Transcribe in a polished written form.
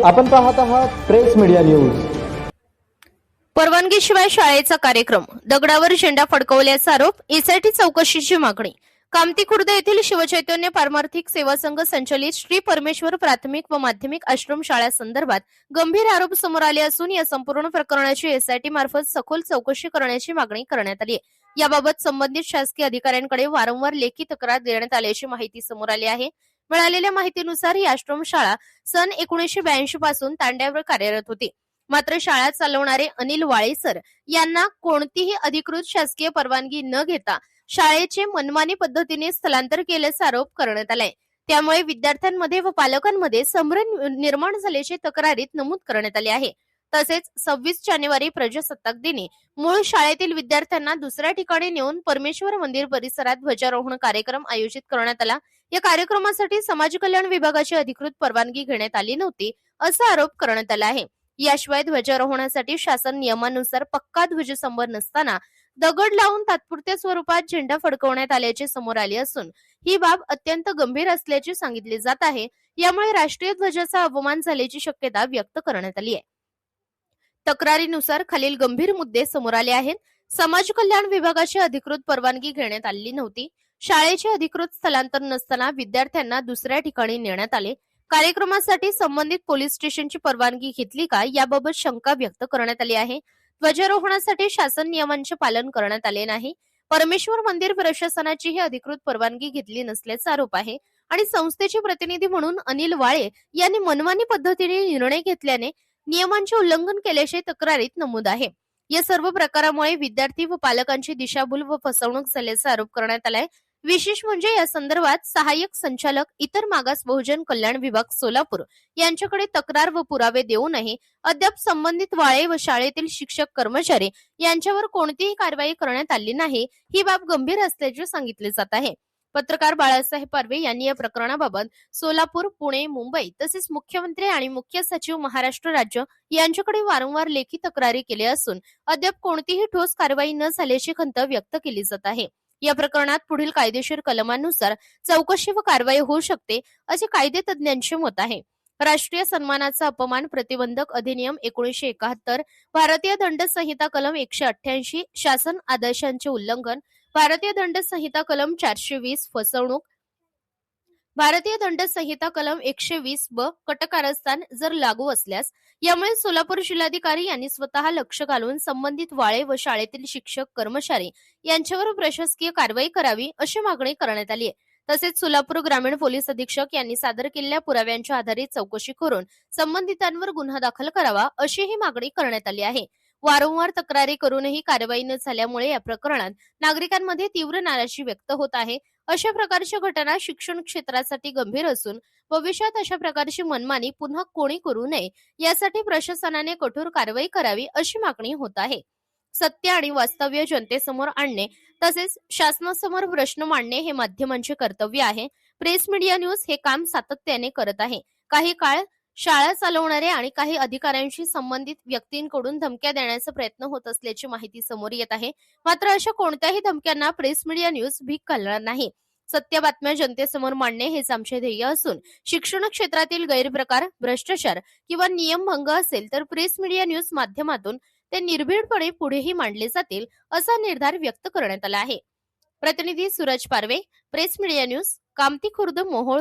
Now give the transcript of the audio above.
आपण पाहत आहात प्रेस मीडिया न्यूज। परवानगीशिवाय शाळेचा कार्यक्रम, दगडावर झेंडा फडकवल्याचा आरोप, एसआयटी चौकशीची मागणी। कामती खुर्द येथील शिवचैतन्य पारमार्थिक सेवा संघ संचलित श्री परमेश्वर प्राथमिक व माध्यमिक आश्रम शाळा संदर्भात गंभीर आरोप समोर आले असून या संपूर्ण प्रकरणाची एसआयटी मार्फत सखोल चौकशी करण्याची मागणी करण्यात आली आहे। याबाबत संबंधित शासकीय अधिकाऱ्यांकडे वारंवार लेखी तक्रार देण्यात आल्याची माहिती समोर आली आहे। मिळालेल्या माहितीनुसार ही आश्रम शाळा सन 1982 पासून तांड्यावर कार्यरत होती। मात्र शाळा चालवणारे अनिल वाळे सर यांना कोणतीही अधिकृत शासकीय परवानगी न घेता शाळेचे मनमानी पद्धतीने स्थलांतर केल्याचा आरोप करण्यात आलाय। त्यामुळे विद्यार्थ्यांमध्ये व पालकांमध्ये संभ्रम निर्माण झाल्याचे तक्रारीत नमूद करण्यात आले आहे। तसेच 26 जानेवारी प्रजासत्ताक दिनी मूळ शाळेतील विद्यार्थ्यांना दुसऱ्या ठिकाणी नेऊन परमेश्वर मंदिर परिसरात ध्वजारोहण कार्यक्रम आयोजित करण्यात आला। या कार्यक्रमासाठी समाज कल्याण विभागाची अधिकृत परवानगी घेण्यात आली नव्हती असा आरोप करण्यात आला आहे। याशिवाय ध्वजारोहणासाठी शासन नियमानुसार पक्का ध्वजस्तंभ नसताना दगड लावून तात्पुरत्या स्वरूपात झेंडा फडकवण्यात आल्याचे समोर आले असून ही बाब अत्यंत गंभीर असल्याचे सांगितले जात आहे। यामुळे राष्ट्रीय ध्वजाचा अपमान झाल्याची शक्यता व्यक्त करण्यात आली आहे। तक्रारीनुसार खालील गंभीर मुद्दे समोर आले आहेत। समाज कल्याण विभागाची अधिकृत परवानगी घेण्यात आलेली नव्हती। शाळेचे अधिकृत स्थलांतर नसताना विद्यार्थ्यांना दुसऱ्या ठिकाणी नेण्यात आले। कार्यक्रमासाठी संबंधित पोलीस स्टेशनची परवानगी घेतली का याबाबत शंका व्यक्त करण्यात आली आहे। ध्वजारोहणासाठी शासन नियमांचे पालन करण्यात आले नाही। परमेश्वर मंदिर प्रशासनाची ही अधिकृत परवानगी घेतली नसल्याचा आरोप आहे आणि संस्थेचे प्रतिनिधी म्हणून अनिल वाळे यांनी मनमानी पद्धतीने निर्णय घेतल्याने नियमांचे उल्लंघन केल्याचे तक्रारीत नमूद आहे। या सर्व प्रकारामुळे विद्यार्थी व पालकांची दिशाभूल व फसवणूक झाल्याचा आरोप करण्यात आलाय। विशेष म्हणजे या संदर्भात सहाय्यक संचालक इतर मागास बहुजन कल्याण विभाग सोलापूर यांच्याकडे तक्रार व पुरावे देऊनही अद्याप संबंधित वाळे व शाळेतील शिक्षक कर्मचारी यांच्यावर कोणतीही कारवाई करण्यात आली नाही। ही बाब गंभीर असल्याचे सांगितले जात आहे। पत्रकार बाळासाहेब पारवे यांनी या प्रकरणाबाबत सोलापूर, पुणे, मुंबई तसेच मुख्यमंत्री आणि मुख्य सचिव महाराष्ट्र राज्य यांच्याकडे वारंवार लेखी तक्रारी केल्या असून अद्याप कोणतीही ठोस कारवाई न झाल्याची खंत व्यक्त केली जात आहे। या प्रकरणात पुढील कायदेशीर कलमांनुसार चौकशी व कारवाई होऊ शकते असे कायदेतज्ञांचे मत आहे। राष्ट्रीय सन्मानाचा अपमान प्रतिबंधक अधिनियम 1971, भारतीय दंड संहिता कलम 188 शासन आदेशांचे उल्लंघन, भारतीय दंड संहिता कलम 420 फसवणूक, भारतीय दंड संहिता कलम 120 कटकारस्थान जर लागू असल्यास यामुळे सोलापूर जिल्हाधिकारी यांनी स्वतः लक्ष घालून संबंधित वाळे व शाळेतील शिक्षक कर्मचारी यांच्यावर प्रशासकीय कारवाई करावी अशी मागणी करण्यात आली आहे। तसेच सोलापूर ग्रामीण पोलीस अधीक्षक यांनी सादर केलेल्या पुराव्यांच्या आधारे चौकशी करून संबंधितांवर गुन्हा दाखल करावा अशी ही मागणी करण्यात आली आहे। वारंवार तक्रारी करूनही कारवाई न झाल्यामुळे या प्रकरणात नागरिकांमध्ये तीव्र नाराजी व्यक्त होत आहे। अशा प्रकारच्या घटना शिक्षण क्षेत्रासाठी गंभीर असून भविष्यात अशा प्रकारची मनमानी पुन्हा कोणी करू नये यासाठी प्रशासनाने कठोर कारवाई करावी अशी मागणी होत आहे। सत्य आणि वास्तव्य जनतेसमोर आणणे तसेच शासनासमोर प्रश्न मांडणे हे माध्यमांचे कर्तव्य आहे। प्रेस मीडिया न्यूज हे काम सातत्याने करत आहे। काही काळ शाळा चालवणारे आणि काही अधिकाऱ्यांशी संबंधित व्यक्तींकडून धमक्या देण्याचा प्रयत्न होत असल्याची माहिती समोर येत आहे। मात्र अशा कोणत्याही धमक्यांना प्रेस मीडिया न्यूज भीक घालणार नाही। सत्य बातम्या जनतेसमोर मांडणे हेच आमचे ध्येय असून शिक्षण क्षेत्रातील गैरप्रकार, भ्रष्टाचार किंवा नियमभंग असेल तर प्रेस मीडिया न्यूज माध्यमातून ते निर्भीडपणे पुढेही मांडले जातील असा निर्धार व्यक्त करण्यात आला आहे। प्रतिनिधी Suraj Parve, press media news, Kamti Khurd, Mohol.